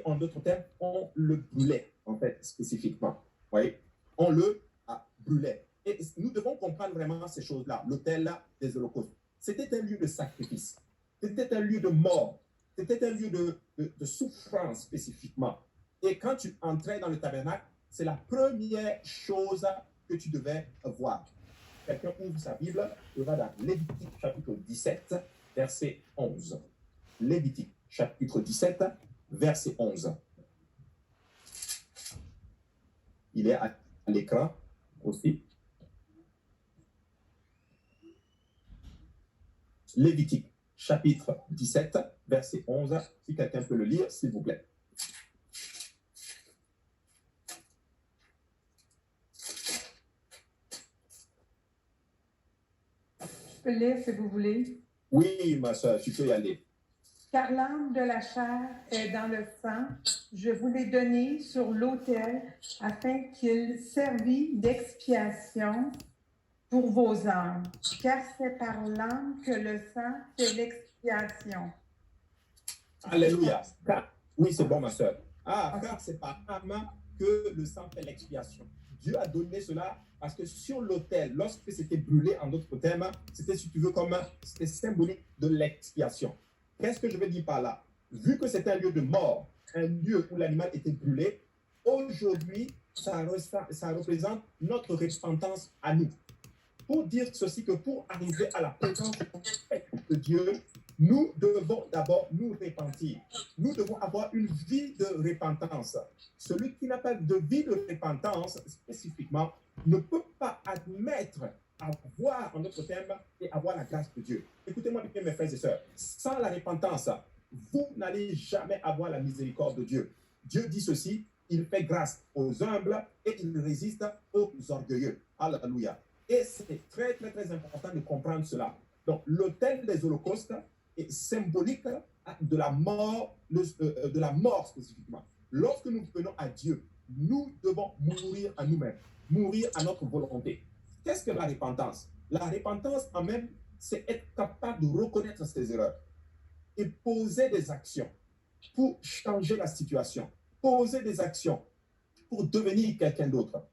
en d'autres termes, on le brûlait, en fait, spécifiquement. Vous voyez? On le brûlait. Et nous devons comprendre vraiment ces choses-là. L'autel des holocaustes. C'était un lieu de sacrifice. C'était un lieu de mort. C'était un lieu de souffrance spécifiquement. Et quand tu entrais dans le tabernacle, c'est la première chose que tu devais voir. Quelqu'un ouvre sa Bible, il va dans Lévitique chapitre 17, verset 11. Lévitique chapitre 17, verset 11. Il est à l'écran aussi. Lévitique chapitre 17, verset 11. Si quelqu'un peut le lire, s'il vous plaît. Je peux lire si vous voulez. Oui, ma soeur, tu peux y aller. Car l'âme de la chair est dans le sang. Je vous l'ai donné sur l'autel afin qu'il servît d'expiation pour vos âmes. Car c'est par l'âme que le sang fait l'expiation. Alléluia. Oui, c'est bon, ma soeur. Ok. Car c'est par l'âme que le sang fait l'expiation. Dieu a donné cela parce que sur l'autel, lorsque c'était brûlé, en d'autres termes, c'était, si tu veux, c'était symbolique de l'expiation. Qu'est-ce que je veux dire par là? Vu que c'était un lieu de mort, un lieu où l'animal était brûlé, aujourd'hui, ça représente notre repentance à nous. Pour dire ceci, que pour arriver à la présence de Dieu, nous devons d'abord nous repentir. Nous devons avoir une vie de repentance. Celui qui n'a pas de vie de repentance, spécifiquement, ne peut pas admettre avoir, en d'autres termes, et avoir la grâce de Dieu. Écoutez-moi bien, mes frères et sœurs. Sans la repentance, vous n'allez jamais avoir la miséricorde de Dieu. Dieu dit ceci, il fait grâce aux humbles et il résiste aux orgueilleux. Alléluia. Et c'est très, très, très important de comprendre cela. Donc, l'autel des holocaustes est symbolique de la mort spécifiquement. Lorsque nous venons à Dieu, nous devons mourir à nous-mêmes, mourir à notre volonté. Qu'est-ce que la repentance? La repentance, en même, c'est être capable de reconnaître ses erreurs et poser des actions pour changer la situation, poser des actions pour devenir quelqu'un d'autre,